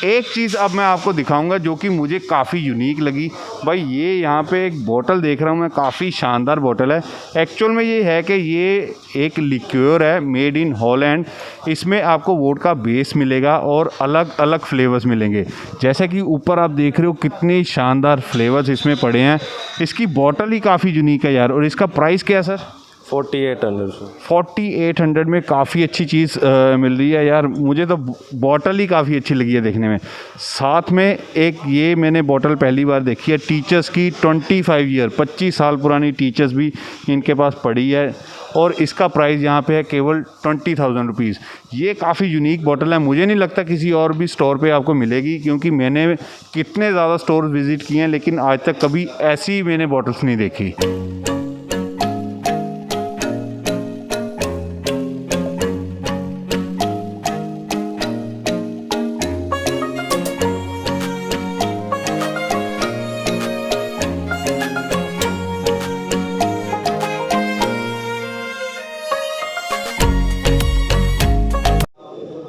[SPEAKER 1] एक चीज़ अब मैं आपको दिखाऊंगा जो कि मुझे काफ़ी यूनिक लगी। भाई ये यहाँ पे एक बोतल देख रहा हूँ मैं, काफ़ी शानदार बोतल है। एक्चुअल में ये है कि ये एक लिक्योर है मेड इन हॉलैंड। इसमें आपको वोडका बेस मिलेगा और अलग अलग फ्लेवर्स मिलेंगे। जैसे कि ऊपर आप देख रहे हो कितने शानदार फ्लेवर्स इसमें पड़े हैं। इसकी बोतल ही काफ़ी यूनिक है यार। और इसका प्राइस क्या है सर?
[SPEAKER 2] 4800।
[SPEAKER 1] 4800 में काफ़ी अच्छी चीज़ मिल रही है यार। मुझे तो बॉटल ही काफ़ी अच्छी लगी है देखने में। साथ में एक ये मैंने बॉटल पहली बार देखी है टीचर्स की, 25 साल पुरानी टीचर्स भी इनके पास पड़ी है और इसका प्राइस यहाँ पे है केवल 20,000 रुपीज़। ये काफ़ी यूनिक बॉटल है, मुझे नहीं लगता किसी और भी स्टोर पे आपको मिलेगी क्योंकि मैंने कितने ज़्यादा स्टोर विज़िट किए हैं लेकिन आज तक कभी ऐसी मैंने बॉटल्स नहीं देखी।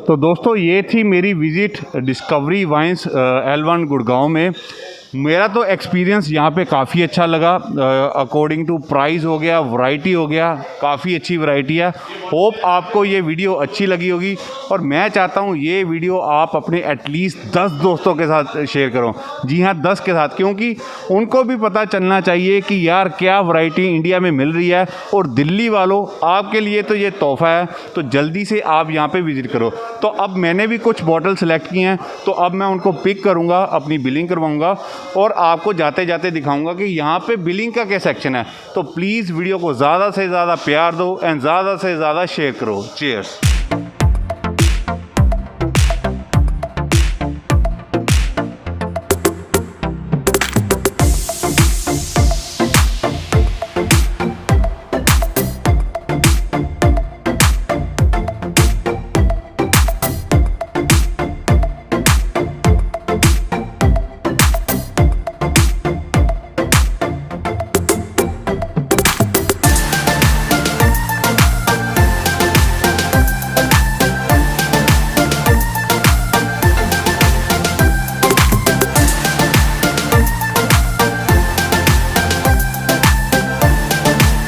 [SPEAKER 1] तो दोस्तों ये थी मेरी visit discovery wines L1 Gurgaon में। मेरा तो एक्सपीरियंस यहाँ पे काफ़ी अच्छा लगा। अकॉर्डिंग टू प्राइस हो गया, वैरायटी हो गया, काफ़ी अच्छी वैरायटी है। होप आपको ये वीडियो अच्छी लगी होगी और मैं चाहता हूँ ये वीडियो आप अपने एटलीस्ट 10 दोस्तों के साथ शेयर करो। जी हाँ, 10 के साथ, क्योंकि उनको भी पता चलना चाहिए कि यार क्या वैरायटी इंडिया में मिल रही है। और दिल्ली वालों, आपके लिए तो ये तोहफ़ा है, तो जल्दी से आप यहाँ पे विज़िट करो। तो अब मैंने भी कुछ बॉटल सेलेक्ट किए हैं तो अब मैं उनको पिक करूँगा, अपनी बिलिंग करवाऊँगा और आपको जाते जाते दिखाऊंगा कि यहाँ पे बिलिंग का क्या सेक्शन है। तो प्लीज़ वीडियो को ज़्यादा से ज़्यादा प्यार दो एंड ज़्यादा से ज़्यादा शेयर करो। चीयर्स।